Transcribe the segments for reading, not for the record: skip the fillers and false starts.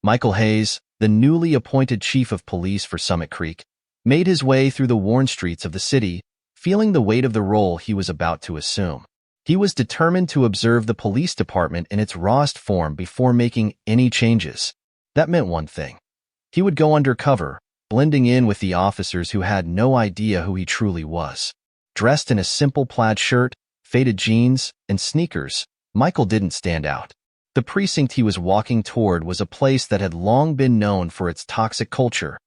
Michael Hayes, the newly appointed chief of police for Summit Creek, made his way through the worn streets of the city, feeling the weight of the role he was about to assume. He was determined to observe the police department in its rawest form before making any changes. That meant one thing. He would go undercover, blending in with the officers who had no idea who he truly was. Dressed in a simple plaid shirt, faded jeans, and sneakers, Michael didn't stand out. The precinct he was walking toward was a place that had long been known for its toxic culture,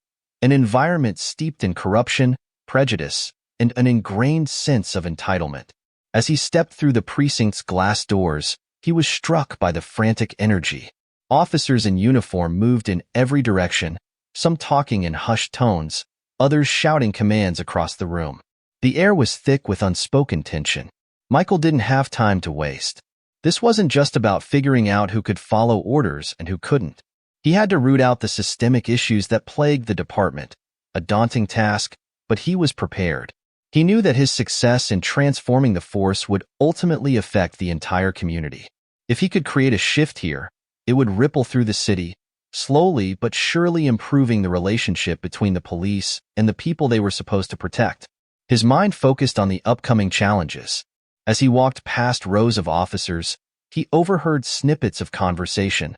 an environment steeped in corruption, prejudice, and an ingrained sense of entitlement. As he stepped through the precinct's glass doors, he was struck by the frantic energy. Officers in uniform moved in every direction, some talking in hushed tones, others shouting commands across the room. The air was thick with unspoken tension. Michael didn't have time to waste. This wasn't just about figuring out who could follow orders and who couldn't. He had to root out the systemic issues that plagued the department, a daunting task, but he was prepared. He knew that his success in transforming the force would ultimately affect the entire community. If he could create a shift here, it would ripple through the city, slowly but surely improving the relationship between the police and the people they were supposed to protect. His mind focused on the upcoming challenges. As he walked past rows of officers, he overheard snippets of conversation,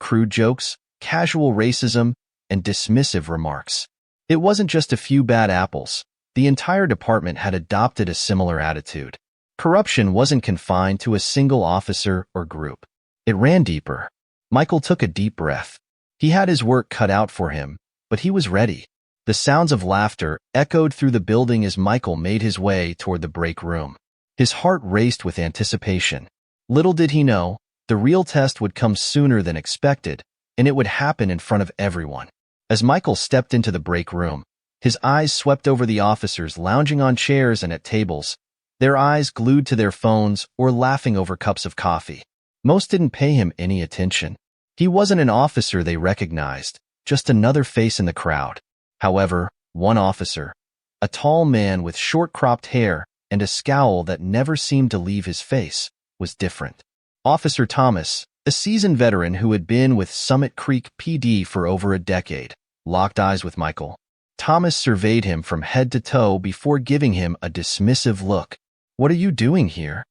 crude jokes, casual racism, and dismissive remarks. It wasn't just a few bad apples. The entire department had adopted a similar attitude. Corruption wasn't confined to a single officer or group. It ran deeper. Michael took a deep breath. He had his work cut out for him, but he was ready. The sounds of laughter echoed through the building as Michael made his way toward the break room. His heart raced with anticipation. Little did he know, the real test would come sooner than expected, and it would happen in front of everyone. As Michael stepped into the break room, his eyes swept over the officers lounging on chairs and at tables, their eyes glued to their phones or laughing over cups of coffee. Most didn't pay him any attention. He wasn't an officer they recognized, just another face in the crowd. However, one officer, a tall man with short-cropped hair and a scowl that never seemed to leave his face, was different. Officer Thomas, a seasoned veteran who had been with Summit Creek PD for over a decade, locked eyes with Michael. Thomas surveyed him from head to toe before giving him a dismissive look. "What are you doing here?"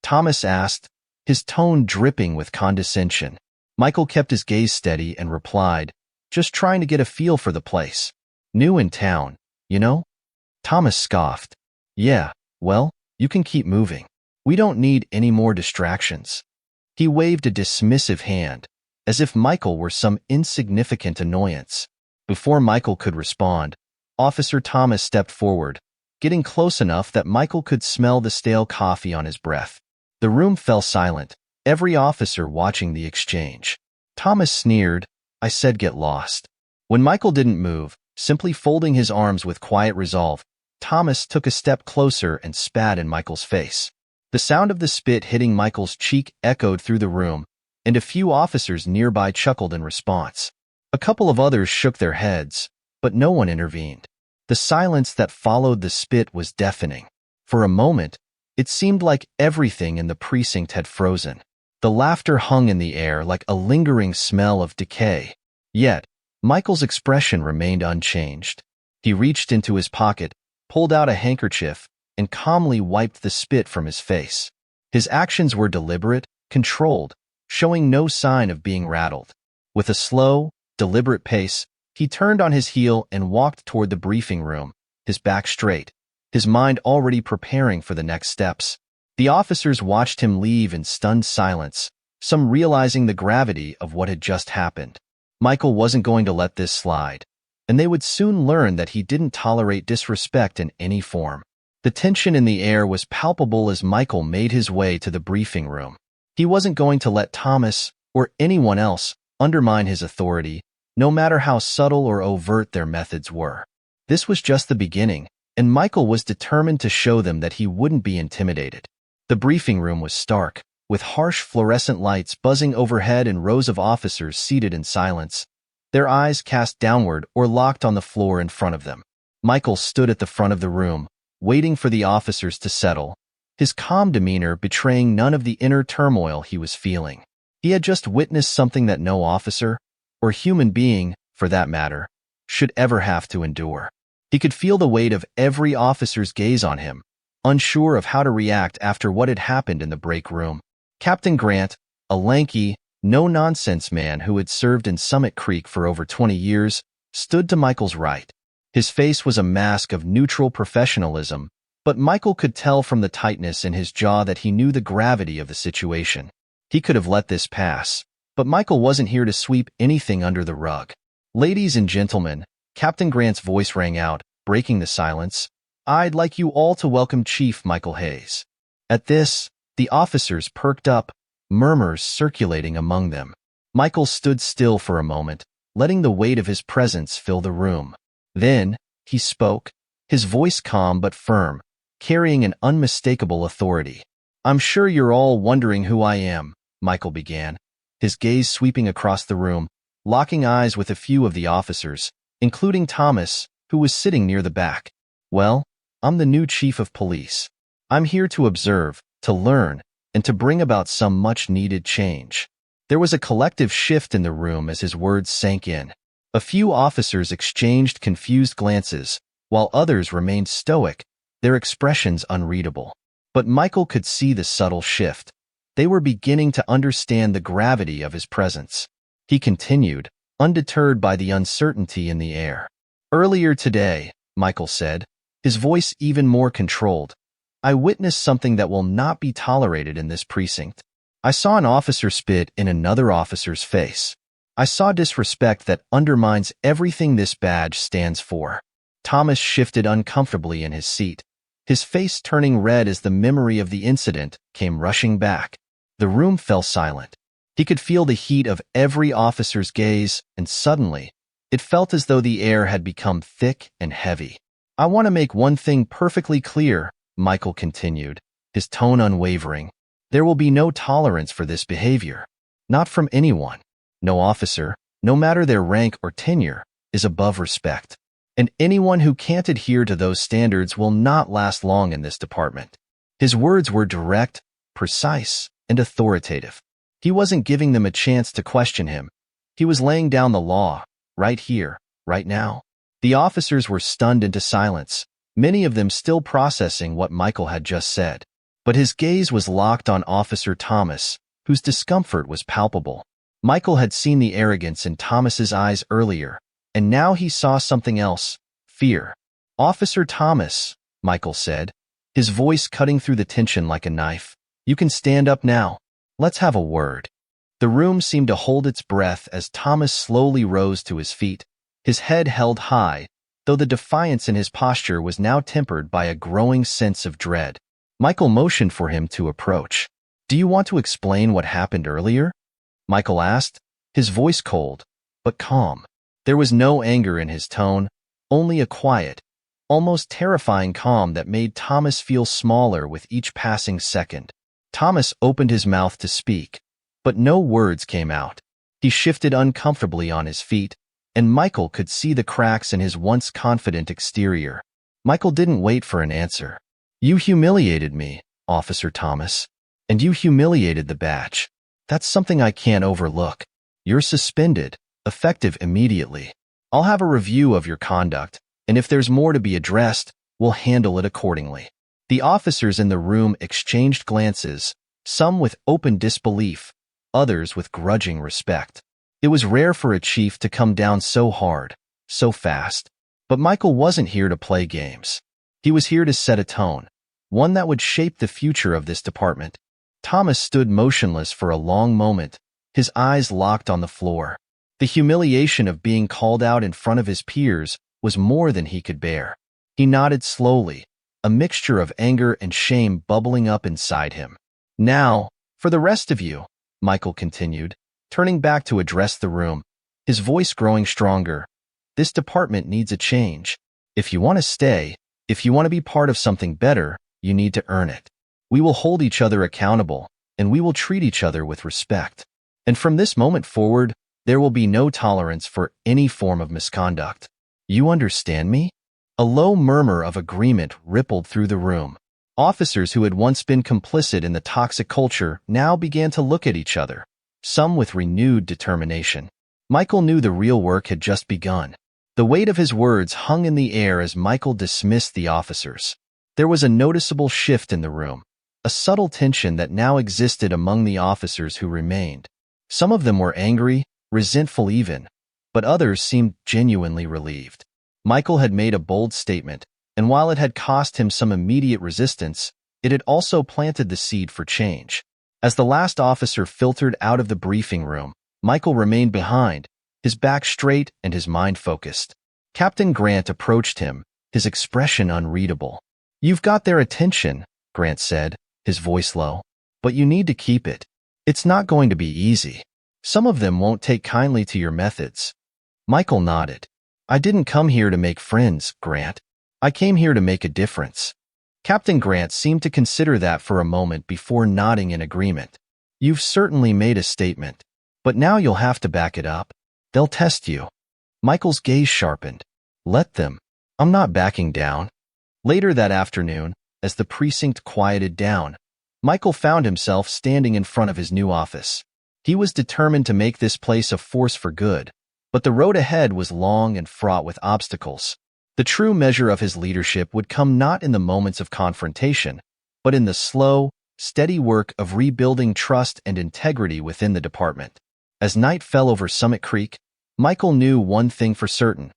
Thomas asked, his tone dripping with condescension. Michael kept his gaze steady and replied, "Just trying to get a feel for the place. New in town, you know?" Thomas scoffed. "Yeah, well, you can keep moving. We don't need any more distractions." He waved a dismissive hand, as if Michael were some insignificant annoyance. Before Michael could respond, Officer Thomas stepped forward, getting close enough that Michael could smell the stale coffee on his breath. The room fell silent, every officer watching the exchange. Thomas sneered, "I said get lost." When Michael didn't move, simply folding his arms with quiet resolve, Thomas took a step closer and spat in Michael's face. The sound of the spit hitting Michael's cheek echoed through the room, and a few officers nearby chuckled in response. A couple of others shook their heads, but no one intervened. The silence that followed the spit was deafening. For a moment, it seemed like everything in the precinct had frozen. The laughter hung in the air like a lingering smell of decay. Yet, Michael's expression remained unchanged. He reached into his pocket, pulled out a handkerchief, and calmly wiped the spit from his face. His actions were deliberate, controlled, showing no sign of being rattled. With a slow, deliberate pace, he turned on his heel and walked toward the briefing room, his back straight, his mind already preparing for the next steps. The officers watched him leave in stunned silence, some realizing the gravity of what had just happened. Michael wasn't going to let this slide, and they would soon learn that he didn't tolerate disrespect in any form. The tension in the air was palpable as Michael made his way to the briefing room. He wasn't going to let Thomas, or anyone else, undermine his authority, no matter how subtle or overt their methods were. This was just the beginning, and Michael was determined to show them that he wouldn't be intimidated. The briefing room was stark, with harsh fluorescent lights buzzing overhead and rows of officers seated in silence, their eyes cast downward or locked on the floor in front of them. Michael stood at the front of the room, waiting for the officers to settle, his calm demeanor betraying none of the inner turmoil he was feeling. He had just witnessed something that no officer, or human being, for that matter, should ever have to endure. He could feel the weight of every officer's gaze on him, unsure of how to react after what had happened in the break room. Captain Grant, a lanky, no-nonsense man who had served in Summit Creek for over 20 years, stood to Michael's right. His face was a mask of neutral professionalism, but Michael could tell from the tightness in his jaw that he knew the gravity of the situation. He could have let this pass, but Michael wasn't here to sweep anything under the rug. "Ladies and gentlemen," Captain Grant's voice rang out, breaking the silence, "I'd like you all to welcome Chief Michael Hayes." At this, the officers perked up, murmurs circulating among them. Michael stood still for a moment, letting the weight of his presence fill the room. Then, he spoke, his voice calm but firm, carrying an unmistakable authority. "I'm sure you're all wondering who I am," Michael began, his gaze sweeping across the room, locking eyes with a few of the officers, including Thomas, who was sitting near the back. "Well, I'm the new chief of police. I'm here to observe, to learn, and to bring about some much-needed change." There was a collective shift in the room as his words sank in. A few officers exchanged confused glances, while others remained stoic, their expressions unreadable. But Michael could see the subtle shift. They were beginning to understand the gravity of his presence. He continued, undeterred by the uncertainty in the air. "Earlier today," Michael said, his voice even more controlled, "I witnessed something that will not be tolerated in this precinct. I saw an officer spit in another officer's face. I saw disrespect that undermines everything this badge stands for." Thomas shifted uncomfortably in his seat, his face turning red as the memory of the incident came rushing back. The room fell silent. He could feel the heat of every officer's gaze, and suddenly, it felt as though the air had become thick and heavy. "I want to make one thing perfectly clear," Michael continued, his tone unwavering. "There will be no tolerance for this behavior. Not from anyone. No officer, no matter their rank or tenure, is above respect. And anyone who can't adhere to those standards will not last long in this department." His words were direct, precise, and authoritative. He wasn't giving them a chance to question him. He was laying down the law, right here, right now. The officers were stunned into silence, many of them still processing what Michael had just said. But his gaze was locked on Officer Thomas, whose discomfort was palpable. Michael had seen the arrogance in Thomas's eyes earlier, and now he saw something else, fear. "Officer Thomas," Michael said, his voice cutting through the tension like a knife, "you can stand up now. Let's have a word." The room seemed to hold its breath as Thomas slowly rose to his feet, his head held high, though the defiance in his posture was now tempered by a growing sense of dread. Michael motioned for him to approach. "Do you want to explain what happened earlier?" Michael asked, his voice cold, but calm. There was no anger in his tone, only a quiet, almost terrifying calm that made Thomas feel smaller with each passing second. Thomas opened his mouth to speak, but no words came out. He shifted uncomfortably on his feet, and Michael could see the cracks in his once confident exterior. Michael didn't wait for an answer. "You humiliated me, Officer Thomas, and you humiliated the badge. That's something I can't overlook. You're suspended, effective immediately. I'll have a review of your conduct, and if there's more to be addressed, we'll handle it accordingly." The officers in the room exchanged glances, some with open disbelief, others with grudging respect. It was rare for a chief to come down so hard, so fast. But Michael wasn't here to play games. He was here to set a tone, one that would shape the future of this department. Thomas stood motionless for a long moment, his eyes locked on the floor. The humiliation of being called out in front of his peers was more than he could bear. He nodded slowly, a mixture of anger and shame bubbling up inside him. "Now, for the rest of you," Michael continued, turning back to address the room, his voice growing stronger. "This department needs a change. If you want to stay, if you want to be part of something better, you need to earn it. We will hold each other accountable, and we will treat each other with respect. And from this moment forward, there will be no tolerance for any form of misconduct. You understand me?" A low murmur of agreement rippled through the room. Officers who had once been complicit in the toxic culture now began to look at each other, some with renewed determination. Michael knew the real work had just begun. The weight of his words hung in the air as Michael dismissed the officers. There was a noticeable shift in the room, a subtle tension that now existed among the officers who remained. Some of them were angry, resentful even, but others seemed genuinely relieved. Michael had made a bold statement, and while it had cost him some immediate resistance, it had also planted the seed for change. As the last officer filtered out of the briefing room, Michael remained behind, his back straight and his mind focused. Captain Grant approached him, his expression unreadable. "You've got their attention," Grant said, his voice low, "but you need to keep it. It's not going to be easy. Some of them won't take kindly to your methods." Michael nodded. "I didn't come here to make friends, Grant. I came here to make a difference." Captain Grant seemed to consider that for a moment before nodding in agreement. "You've certainly made a statement, but now you'll have to back it up. They'll test you." Michael's gaze sharpened. "Let them. I'm not backing down." Later that afternoon, as the precinct quieted down, Michael found himself standing in front of his new office. He was determined to make this place a force for good, but the road ahead was long and fraught with obstacles. The true measure of his leadership would come not in the moments of confrontation, but in the slow, steady work of rebuilding trust and integrity within the department. As night fell over Summit Creek, Michael knew one thing for certain.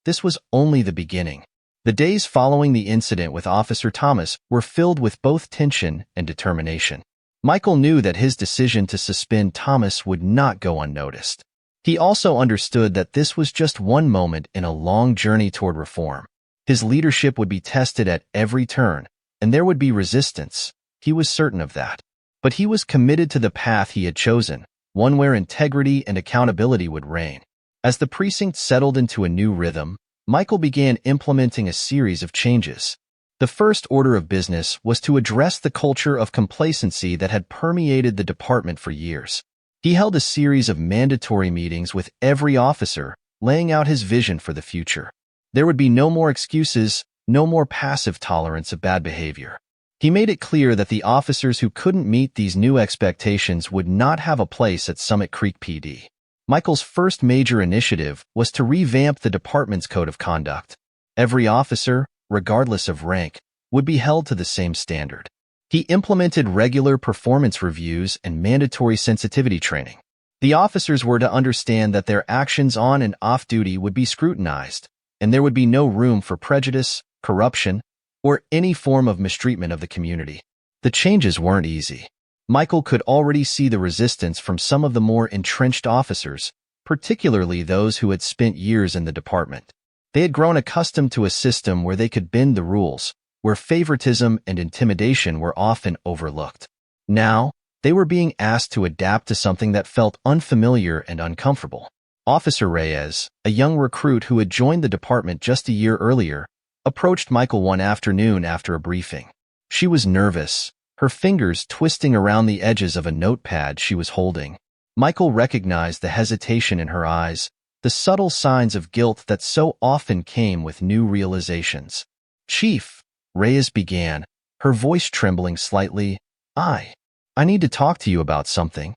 This was only the beginning. The days following the incident with Officer Thomas were filled with both tension and determination. Michael knew that his decision to suspend Thomas would not go unnoticed. He also understood that this was just one moment in a long journey toward reform. His leadership would be tested at every turn, and there would be resistance. He was certain of that. But he was committed to the path he had chosen, one where integrity and accountability would reign. As the precinct settled into a new rhythm, Michael began implementing a series of changes. The first order of business was to address the culture of complacency that had permeated the department for years. He held a series of mandatory meetings with every officer, laying out his vision for the future. There would be no more excuses, no more passive tolerance of bad behavior. He made it clear that the officers who couldn't meet these new expectations would not have a place at Summit Creek PD. Michael's first major initiative was to revamp the department's code of conduct. Every officer, regardless of rank, would be held to the same standard. He implemented regular performance reviews and mandatory sensitivity training. The officers were to understand that their actions on and off duty would be scrutinized, and there would be no room for prejudice, corruption, or any form of mistreatment of the community. The changes weren't easy. Michael could already see the resistance from some of the more entrenched officers, particularly those who had spent years in the department. They had grown accustomed to a system where they could bend the rules, where favoritism and intimidation were often overlooked. Now, they were being asked to adapt to something that felt unfamiliar and uncomfortable. Officer Reyes, a young recruit who had joined the department just a year earlier, approached Michael one afternoon after a briefing. She was nervous, her fingers twisting around the edges of a notepad she was holding. Michael recognized the hesitation in her eyes, the subtle signs of guilt that so often came with new realizations. "Chief," Reyes began, her voice trembling slightly, I need to talk to you about something."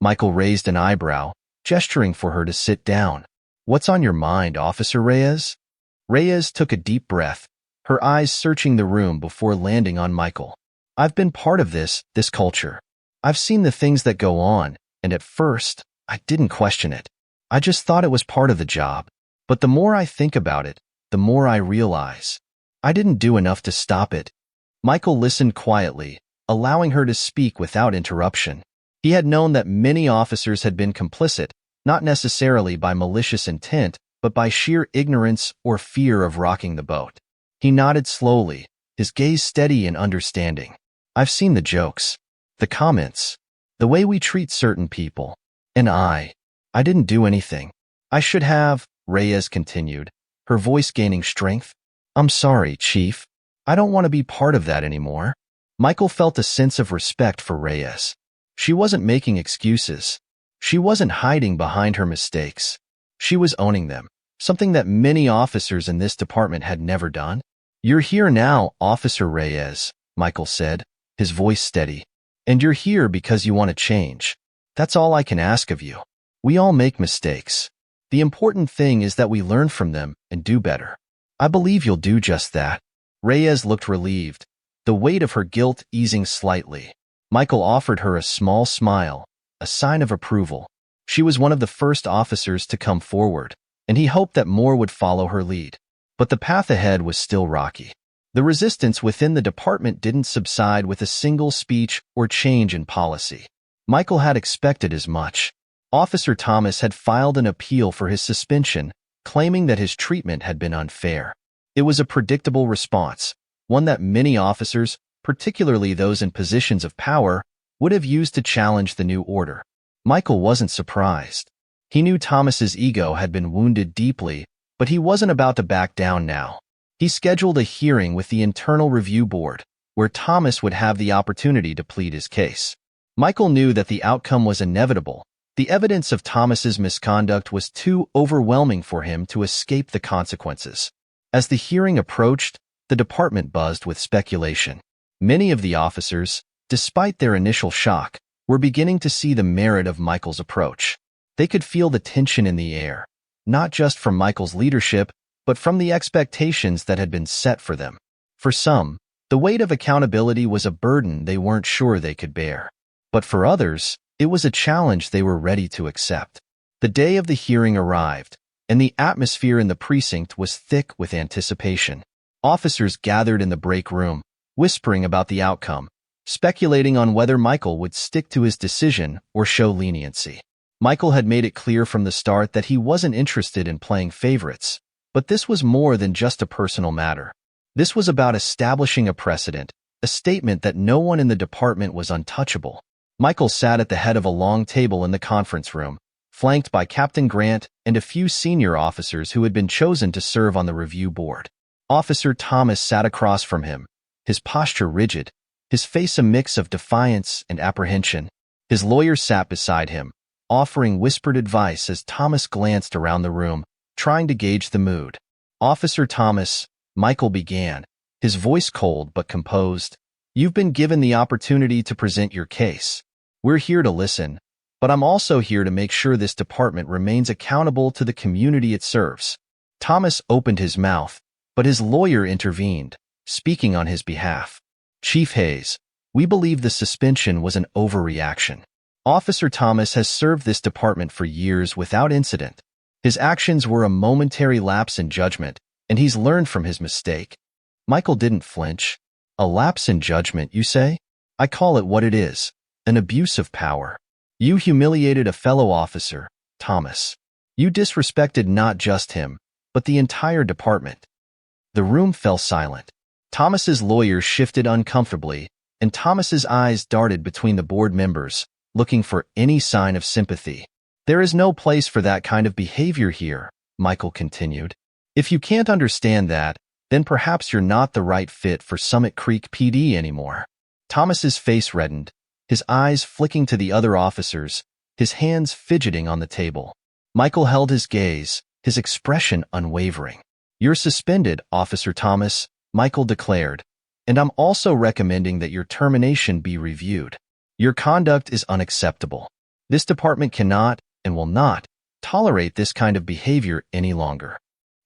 Michael raised an eyebrow, gesturing for her to sit down. "What's on your mind, Officer Reyes?" Reyes took a deep breath, her eyes searching the room before landing on Michael. "I've been part of this culture. I've seen the things that go on, and at first, I didn't question it. I just thought it was part of the job. But the more I think about it, the more I realize I didn't do enough to stop it." Michael listened quietly, allowing her to speak without interruption. He had known that many officers had been complicit, not necessarily by malicious intent, but by sheer ignorance or fear of rocking the boat. He nodded slowly, his gaze steady and understanding. "I've seen the jokes, the comments, the way we treat certain people. And I didn't do anything. I should have," Reyes continued, her voice gaining strength. "I'm sorry, Chief. I don't want to be part of that anymore." Michael felt a sense of respect for Reyes. She wasn't making excuses. She wasn't hiding behind her mistakes. She was owning them, something that many officers in this department had never done. "You're here now, Officer Reyes," Michael said, his voice steady. "And you're here because you want to change. That's all I can ask of you." We all make mistakes. The important thing is that we learn from them and do better. I believe you'll do just that. Reyes looked relieved, the weight of her guilt easing slightly. Michael offered her a small smile, a sign of approval. She was one of the first officers to come forward, and he hoped that more would follow her lead. But the path ahead was still rocky. The resistance within the department didn't subside with a single speech or change in policy. Michael had expected as much. Officer Thomas had filed an appeal for his suspension, claiming that his treatment had been unfair. It was a predictable response, one that many officers, particularly those in positions of power, would have used to challenge the new order. Michael wasn't surprised. He knew Thomas's ego had been wounded deeply, but he wasn't about to back down now. He scheduled a hearing with the Internal Review Board, where Thomas would have the opportunity to plead his case. Michael knew that the outcome was inevitable. The evidence of Thomas's misconduct was too overwhelming for him to escape the consequences. As the hearing approached, the department buzzed with speculation. Many of the officers, despite their initial shock, were beginning to see the merit of Michael's approach. They could feel the tension in the air, not just from Michael's leadership, but from the expectations that had been set for them. For some, the weight of accountability was a burden they weren't sure they could bear. But for others, it was a challenge they were ready to accept. The day of the hearing arrived, and the atmosphere in the precinct was thick with anticipation. Officers gathered in the break room, whispering about the outcome, speculating on whether Michael would stick to his decision or show leniency. Michael had made it clear from the start that he wasn't interested in playing favorites, but this was more than just a personal matter. This was about establishing a precedent, a statement that no one in the department was untouchable. Michael sat at the head of a long table in the conference room, flanked by Captain Grant and a few senior officers who had been chosen to serve on the review board. Officer Thomas sat across from him, his posture rigid, his face a mix of defiance and apprehension. His lawyer sat beside him, offering whispered advice as Thomas glanced around the room, trying to gauge the mood. Officer Thomas, Michael began, his voice cold but composed. You've been given the opportunity to present your case. We're here to listen, but I'm also here to make sure this department remains accountable to the community it serves. Thomas opened his mouth, but his lawyer intervened, speaking on his behalf. Chief Hayes, we believe the suspension was an overreaction. Officer Thomas has served this department for years without incident. His actions were a momentary lapse in judgment, and he's learned from his mistake. Michael didn't flinch. A lapse in judgment, you say? I call it what it is, an abuse of power. You humiliated a fellow officer, Thomas. You disrespected not just him, but the entire department. The room fell silent. Thomas's lawyer shifted uncomfortably, and Thomas's eyes darted between the board members, looking for any sign of sympathy. There is no place for that kind of behavior here, Michael continued. If you can't understand that, then perhaps you're not the right fit for Summit Creek PD anymore. Thomas's face reddened, his eyes flicking to the other officers, his hands fidgeting on the table. Michael held his gaze, his expression unwavering. You're suspended, Officer Thomas, Michael declared, and I'm also recommending that your termination be reviewed. Your conduct is unacceptable. This department cannot, and will not, tolerate this kind of behavior any longer.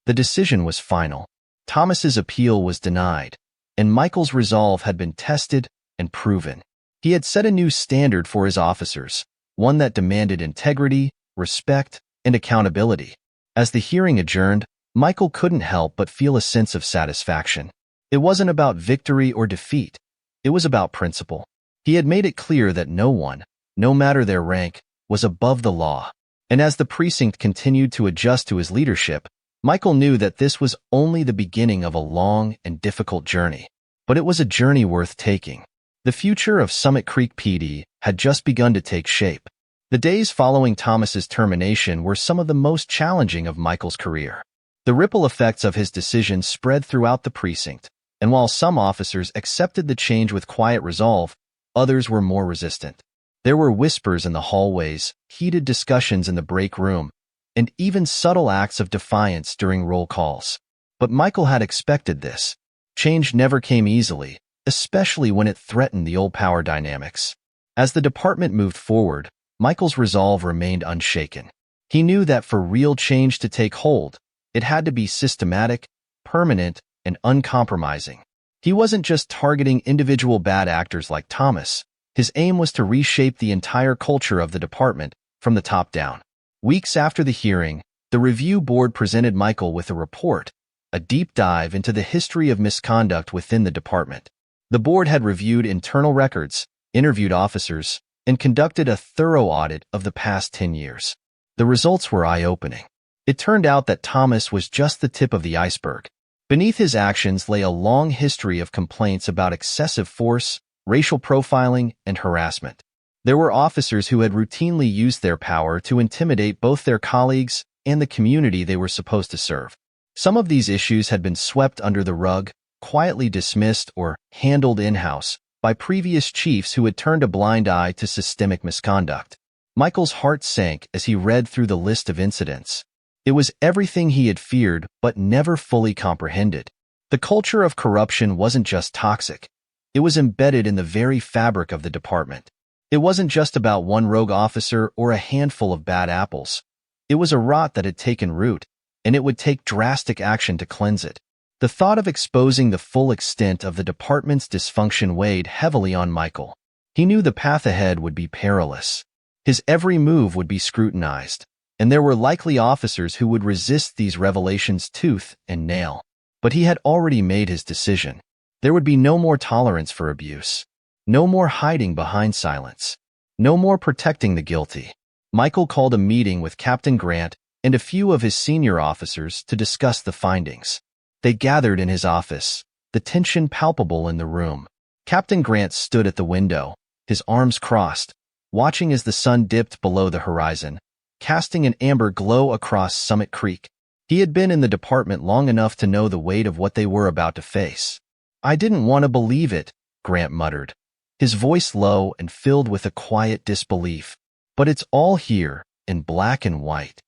The decision was final. Thomas's appeal was denied, and Michael's resolve had been tested and proven. He had set a new standard for his officers, one that demanded integrity, respect, and accountability. As the hearing adjourned, Michael couldn't help but feel a sense of satisfaction. It wasn't about victory or defeat. It was about principle. He had made it clear that no one, no matter their rank, was above the law. And as the precinct continued to adjust to his leadership, Michael knew that this was only the beginning of a long and difficult journey. But it was a journey worth taking. The future of Summit Creek PD had just begun to take shape. The days following Thomas's termination were some of the most challenging of Michael's career. The ripple effects of his decision spread throughout the precinct, and while some officers accepted the change with quiet resolve, others were more resistant. There were whispers in the hallways, heated discussions in the break room, and even subtle acts of defiance during roll calls. But Michael had expected this. Change never came easily, especially when it threatened the old power dynamics. As the department moved forward, Michael's resolve remained unshaken. He knew that for real change to take hold, it had to be systematic, permanent, and uncompromising. He wasn't just targeting individual bad actors like Thomas. His aim was to reshape the entire culture of the department from the top down. Weeks after the hearing, the review board presented Michael with a report, a deep dive into the history of misconduct within the department. The board had reviewed internal records, interviewed officers, and conducted a thorough audit of the past 10 years. The results were eye-opening. It turned out that Thomas was just the tip of the iceberg. Beneath his actions lay a long history of complaints about excessive force, racial profiling, and harassment. There were officers who had routinely used their power to intimidate both their colleagues and the community they were supposed to serve. Some of these issues had been swept under the rug, quietly dismissed or handled in-house by previous chiefs who had turned a blind eye to systemic misconduct. Michael's heart sank as he read through the list of incidents. It was everything he had feared but never fully comprehended. The culture of corruption wasn't just toxic. It was embedded in the very fabric of the department. It wasn't just about one rogue officer or a handful of bad apples. It was a rot that had taken root, and it would take drastic action to cleanse it. The thought of exposing the full extent of the department's dysfunction weighed heavily on Michael. He knew the path ahead would be perilous. His every move would be scrutinized, and there were likely officers who would resist these revelations tooth and nail. But he had already made his decision. There would be no more tolerance for abuse. No more hiding behind silence. No more protecting the guilty. Michael called a meeting with Captain Grant and a few of his senior officers to discuss the findings. They gathered in his office, the tension palpable in the room. Captain Grant stood at the window, his arms crossed, watching as the sun dipped below the horizon, casting an amber glow across Summit Creek. He had been in the department long enough to know the weight of what they were about to face. "I didn't want to believe it," Grant muttered, his voice low and filled with a quiet disbelief. "But it's all here, in black and white."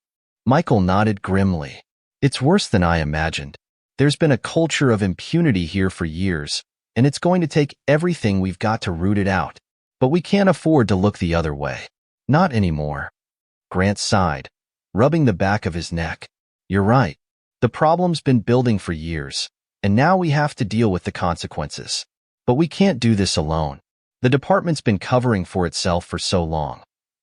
Michael nodded grimly. "It's worse than I imagined. There's been a culture of impunity here for years, and it's going to take everything we've got to root it out. But we can't afford to look the other way. Not anymore." Grant sighed, rubbing the back of his neck. "You're right. The problem's been building for years, and now we have to deal with the consequences. But we can't do this alone. The department's been covering for itself for so long.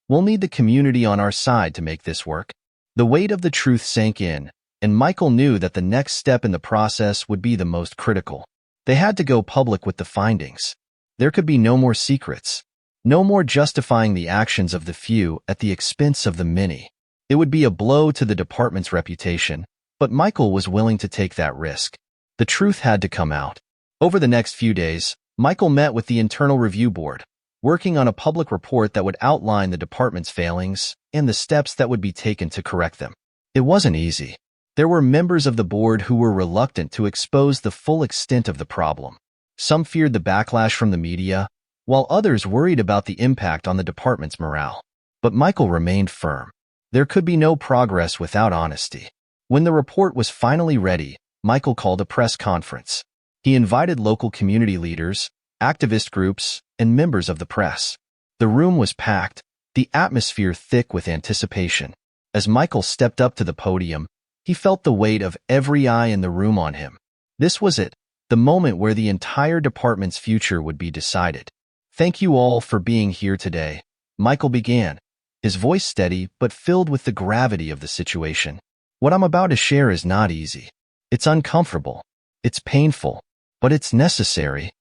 We'll need the community on our side to make this work." The weight of the truth sank in, and Michael knew that the next step in the process would be the most critical. They had to go public with the findings. There could be no more secrets. No more justifying the actions of the few at the expense of the many. It would be a blow to the department's reputation, but Michael was willing to take that risk. The truth had to come out. Over the next few days, Michael met with the internal review board, working on a public report that would outline the department's failings and the steps that would be taken to correct them. It wasn't easy. There were members of the board who were reluctant to expose the full extent of the problem. Some feared the backlash from the media, while others worried about the impact on the department's morale. But Michael remained firm. There could be no progress without honesty. When the report was finally ready, Michael called a press conference. He invited local community leaders, activist groups, and members of the press. The room was packed, the atmosphere thick with anticipation. As Michael stepped up to the podium, he felt the weight of every eye in the room on him. This was it, the moment where the entire department's future would be decided. "Thank you all for being here today," Michael began, his voice steady but filled with the gravity of the situation. "What I'm about to share is not easy. It's uncomfortable. It's painful, but it's necessary."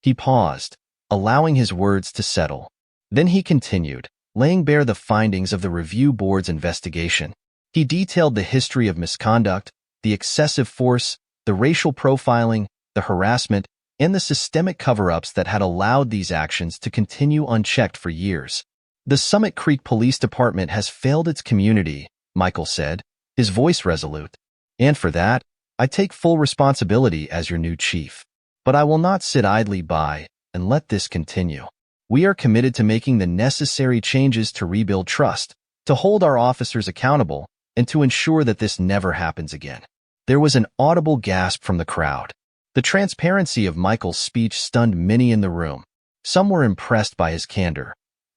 He paused, allowing his words to settle. Then he continued, laying bare the findings of the review board's investigation. He detailed the history of misconduct, the excessive force, the racial profiling, the harassment, and the systemic cover-ups that had allowed these actions to continue unchecked for years. "The Summit Creek Police Department has failed its community," Michael said, his voice resolute. "And for that, I take full responsibility as your new chief. But I will not sit idly by and let this continue. We are committed to making the necessary changes to rebuild trust, to hold our officers accountable, and to ensure that this never happens again." There was an audible gasp from the crowd. The transparency of Michael's speech stunned many in the room. Some were impressed by his candor.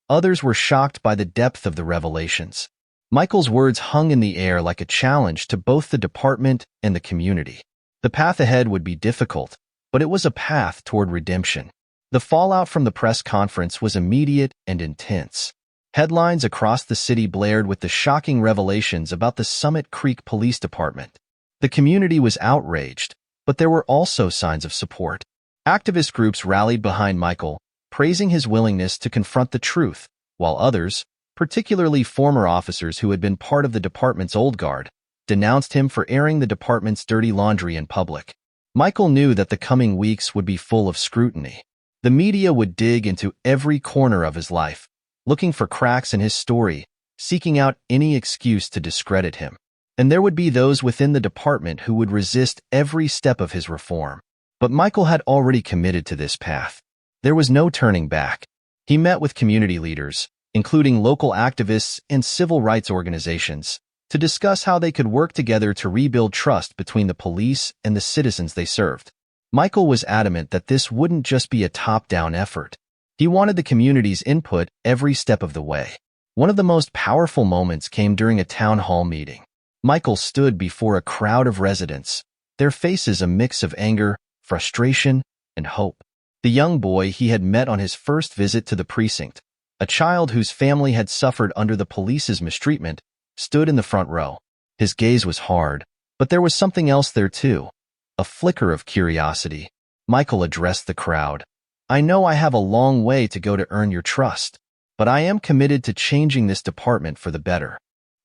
Others were shocked by the depth of the revelations. Michael's words hung in the air like a challenge to both the department and the community. The path ahead would be difficult, but it was a path toward redemption. The fallout from the press conference was immediate and intense. Headlines across the city blared with the shocking revelations about the Summit Creek Police Department. The community was outraged, but there were also signs of support. Activist groups rallied behind Michael, praising his willingness to confront the truth, while others, particularly former officers who had been part of the department's old guard, denounced him for airing the department's dirty laundry in public. Michael knew that the coming weeks would be full of scrutiny. The media would dig into every corner of his life, looking for cracks in his story, seeking out any excuse to discredit him. And there would be those within the department who would resist every step of his reform. But Michael had already committed to this path. There was no turning back. He met with community leaders, including local activists and civil rights organizations, to discuss how they could work together to rebuild trust between the police and the citizens they served. Michael was adamant that this wouldn't just be a top-down effort. He wanted the community's input every step of the way. One of the most powerful moments came during a town hall meeting. Michael stood before a crowd of residents, their faces a mix of anger, frustration, and hope. The young boy he had met on his first visit to the precinct, a child whose family had suffered under the police's mistreatment, stood in the front row. His gaze was hard, but there was something else there too, a flicker of curiosity. Michael addressed the crowd. "I know I have a long way to go to earn your trust, but I am committed to changing this department for the better.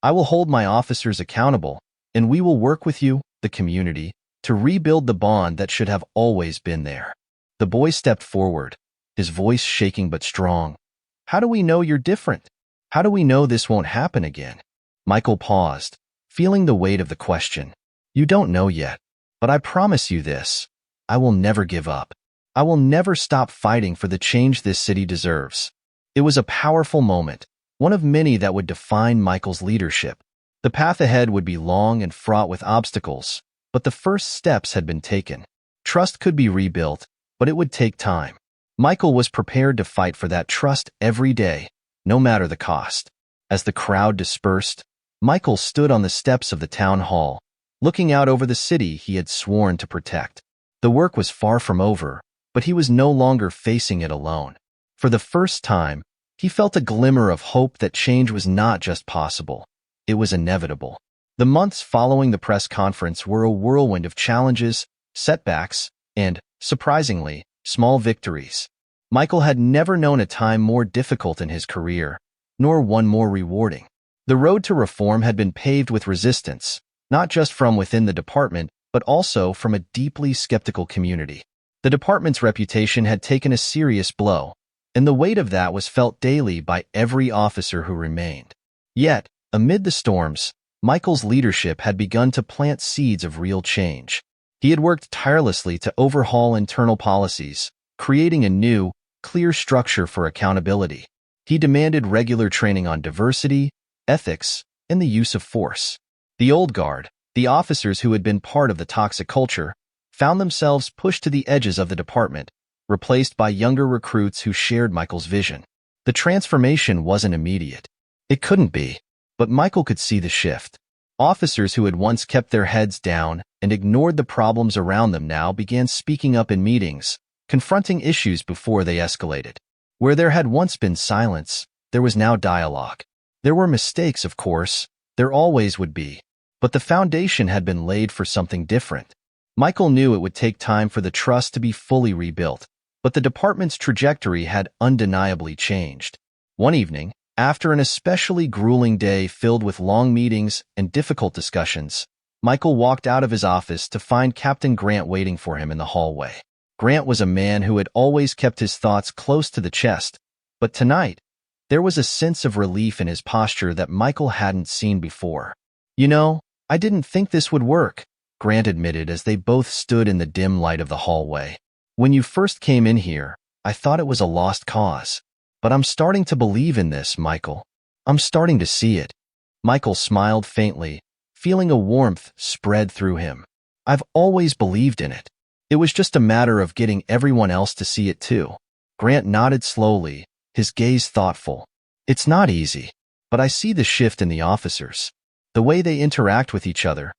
I will hold my officers accountable, and we will work with you, the community, to rebuild the bond that should have always been there." The boy stepped forward, his voice shaking but strong. "How do we know you're different? How do we know this won't happen again?" Michael paused, feeling the weight of the question. "You don't know yet, but I promise you this. I will never give up. I will never stop fighting for the change this city deserves." It was a powerful moment, one of many that would define Michael's leadership. The path ahead would be long and fraught with obstacles, but the first steps had been taken. Trust could be rebuilt, but it would take time. Michael was prepared to fight for that trust every day, no matter the cost. As the crowd dispersed, Michael stood on the steps of the town hall, looking out over the city he had sworn to protect. The work was far from over, but he was no longer facing it alone. For the first time, he felt a glimmer of hope that change was not just possible, it was inevitable. The months following the press conference were a whirlwind of challenges, setbacks, and, surprisingly, small victories. Michael had never known a time more difficult in his career, nor one more rewarding. The road to reform had been paved with resistance, not just from within the department, but also from a deeply skeptical community. The department's reputation had taken a serious blow, and the weight of that was felt daily by every officer who remained. Yet, amid the storms, Michael's leadership had begun to plant seeds of real change. He had worked tirelessly to overhaul internal policies, creating a new, clear structure for accountability. He demanded regular training on diversity, ethics, and the use of force. The old guard, the officers who had been part of the toxic culture, found themselves pushed to the edges of the department, replaced by younger recruits who shared Michael's vision. The transformation wasn't immediate. It couldn't be, but Michael could see the shift. Officers who had once kept their heads down and ignored the problems around them now began speaking up in meetings, confronting issues before they escalated. Where there had once been silence, there was now dialogue. There were mistakes, of course, there always would be, but the foundation had been laid for something different. Michael knew it would take time for the trust to be fully rebuilt, but the department's trajectory had undeniably changed. One evening, after an especially grueling day filled with long meetings and difficult discussions, Michael walked out of his office to find Captain Grant waiting for him in the hallway. Grant was a man who had always kept his thoughts close to the chest, but tonight, there was a sense of relief in his posture that Michael hadn't seen before. "You know, I didn't think this would work," Grant admitted as they both stood in the dim light of the hallway. "When you first came in here, I thought it was a lost cause. But I'm starting to believe in this, Michael. I'm starting to see it." Michael smiled faintly, feeling a warmth spread through him. "I've always believed in it. It was just a matter of getting everyone else to see it too." Grant nodded slowly, his gaze thoughtful. It's not easy, but I see the shift in the officers. The way they interact with each other,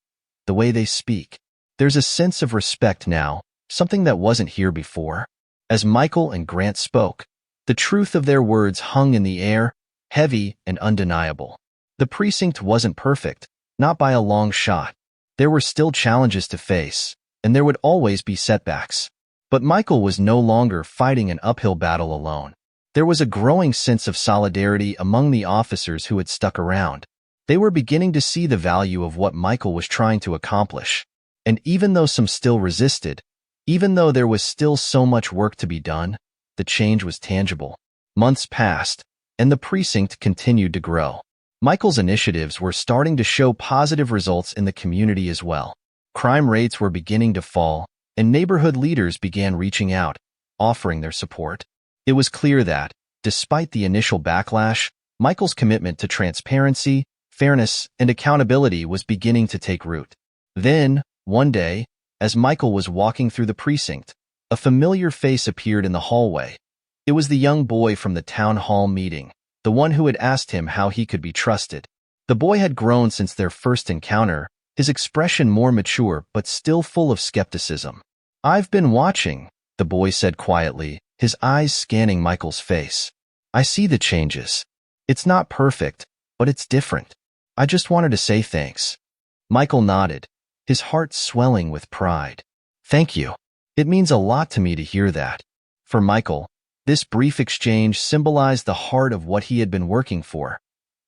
the way they speak. There's a sense of respect now, something that wasn't here before. As Michael and Grant spoke, the truth of their words hung in the air, heavy and undeniable. The precinct wasn't perfect, not by a long shot. There were still challenges to face, and there would always be setbacks. But Michael was no longer fighting an uphill battle alone. There was a growing sense of solidarity among the officers who had stuck around. They were beginning to see the value of what Michael was trying to accomplish. And even though some still resisted, even though there was still so much work to be done, the change was tangible. Months passed, and the precinct continued to grow. Michael's initiatives were starting to show positive results in the community as well. Crime rates were beginning to fall, and neighborhood leaders began reaching out, offering their support. It was clear that, despite the initial backlash, Michael's commitment to transparency, fairness, and accountability was beginning to take root. Then, one day, as Michael was walking through the precinct, a familiar face appeared in the hallway. It was the young boy from the town hall meeting, the one who had asked him how he could be trusted. The boy had grown since their first encounter, his expression more mature but still full of skepticism. "I've been watching," the boy said quietly, his eyes scanning Michael's face. "I see the changes. It's not perfect, but it's different. I just wanted to say thanks." Michael nodded, his heart swelling with pride. "Thank you. It means a lot to me to hear that." For Michael, this brief exchange symbolized the heart of what he had been working for.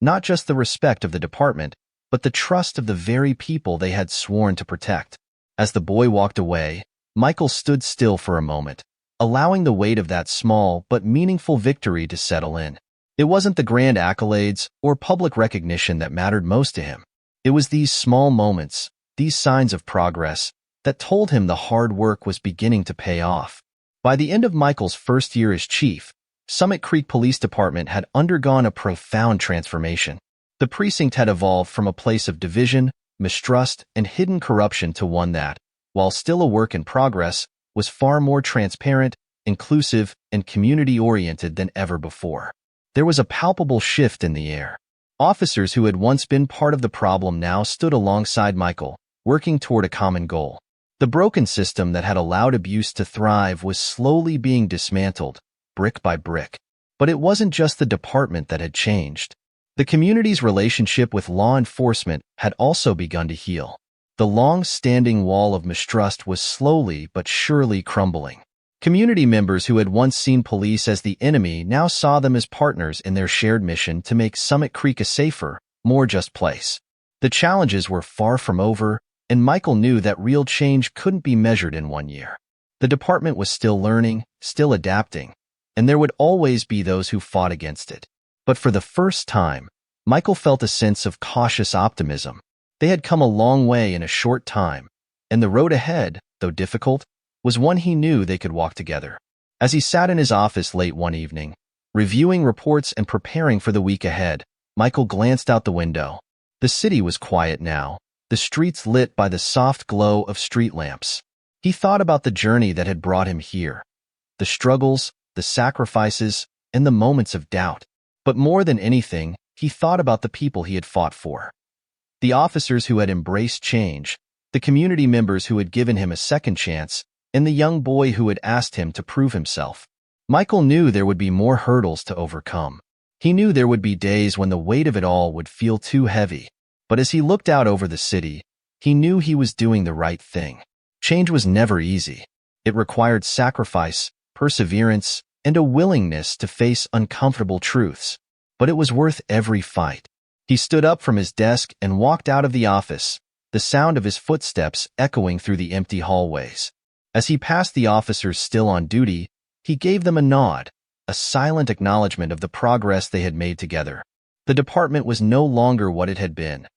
Not just the respect of the department, but the trust of the very people they had sworn to protect. As the boy walked away, Michael stood still for a moment, allowing the weight of that small but meaningful victory to settle in. It wasn't the grand accolades or public recognition that mattered most to him. It was these small moments, these signs of progress, that told him the hard work was beginning to pay off. By the end of Michael's first year as chief, Summit Creek Police Department had undergone a profound transformation. The precinct had evolved from a place of division, mistrust, and hidden corruption to one that, while still a work in progress, was far more transparent, inclusive, and community-oriented than ever before. There was a palpable shift in the air. Officers who had once been part of the problem now stood alongside Michael, working toward a common goal. The broken system that had allowed abuse to thrive was slowly being dismantled, brick by brick. But it wasn't just the department that had changed. The community's relationship with law enforcement had also begun to heal. The long-standing wall of mistrust was slowly but surely crumbling. Community members who had once seen police as the enemy now saw them as partners in their shared mission to make Summit Creek a safer, more just place. The challenges were far from over, and Michael knew that real change couldn't be measured in 1 year. The department was still learning, still adapting, and there would always be those who fought against it. But for the first time, Michael felt a sense of cautious optimism. They had come a long way in a short time, and the road ahead, though difficult, was one he knew they could walk together. As he sat in his office late one evening, reviewing reports and preparing for the week ahead, Michael glanced out the window. The city was quiet now, the streets lit by the soft glow of street lamps. He thought about the journey that had brought him here, the struggles, the sacrifices, and the moments of doubt. But more than anything, he thought about the people he had fought for. The officers who had embraced change, the community members who had given him a second chance, and the young boy who had asked him to prove himself. Michael knew there would be more hurdles to overcome. He knew there would be days when the weight of it all would feel too heavy. But as he looked out over the city, he knew he was doing the right thing. Change was never easy. It required sacrifice, perseverance, and a willingness to face uncomfortable truths. But it was worth every fight. He stood up from his desk and walked out of the office, the sound of his footsteps echoing through the empty hallways. As he passed the officers still on duty, he gave them a nod, a silent acknowledgement of the progress they had made together. The department was no longer what it had been,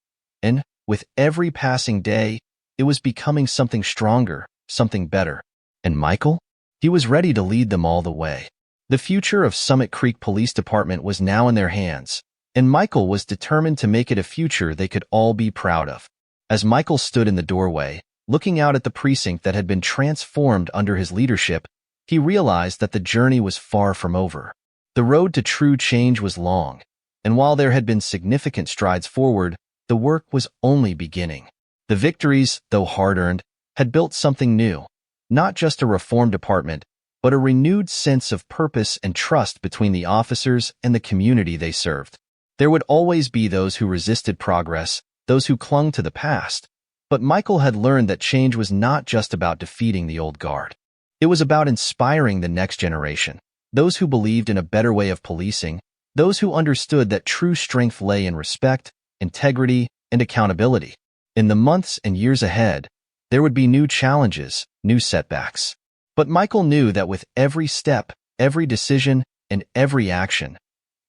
and, with every passing day, it was becoming something stronger, something better. And Michael? He was ready to lead them all the way. The future of Summit Creek Police Department was now in their hands, and Michael was determined to make it a future they could all be proud of. As Michael stood in the doorway, looking out at the precinct that had been transformed under his leadership, he realized that the journey was far from over. The road to true change was long, And while there had been significant strides forward, the work was only beginning. The victories, though hard-earned, had built something new, not just a reformed department, but a renewed sense of purpose and trust between the officers and the community they served. There would always be those who resisted progress, those who clung to the past, but Michael had learned that change was not just about defeating the old guard. It was about inspiring the next generation, those who believed in a better way of policing, those who understood that true strength lay in respect, integrity, and accountability. In the months and years ahead, there would be new challenges, new setbacks. But Michael knew that with every step, every decision, and every action,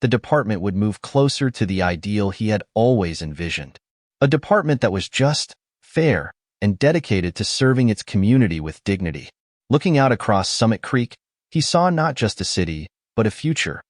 the department would move closer to the ideal he had always envisioned. A department that was just, fair, and dedicated to serving its community with dignity. Looking out across Summit Creek, he saw not just a city, but a future.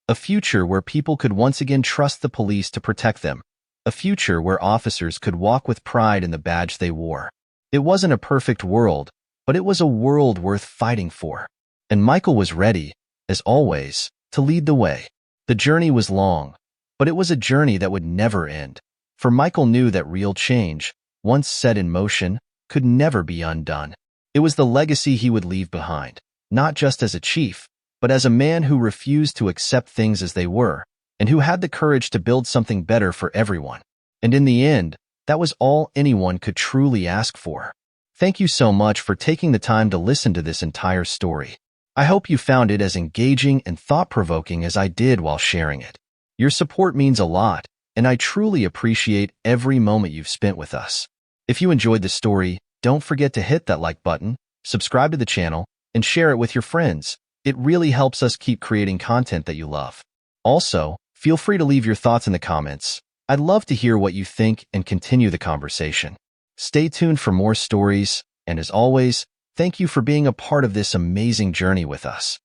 A future where people could once again trust the police to protect them. A future where officers could walk with pride in the badge they wore. It wasn't a perfect world, but it was a world worth fighting for. And Michael was ready, as always, to lead the way. The journey was long, but it was a journey that would never end. For Michael knew that real change, once set in motion, could never be undone. It was the legacy he would leave behind, not just as a chief, but as a man who refused to accept things as they were, and who had the courage to build something better for everyone. And in the end, that was all anyone could truly ask for. Thank you so much for taking the time to listen to this entire story. I hope you found it as engaging and thought-provoking as I did while sharing it. Your support means a lot, and I truly appreciate every moment you've spent with us. If you enjoyed the story, don't forget to hit that like button, subscribe to the channel, and share it with your friends. It really helps us keep creating content that you love. Also, feel free to leave your thoughts in the comments. I'd love to hear what you think and continue the conversation. Stay tuned for more stories, and as always, thank you for being a part of this amazing journey with us.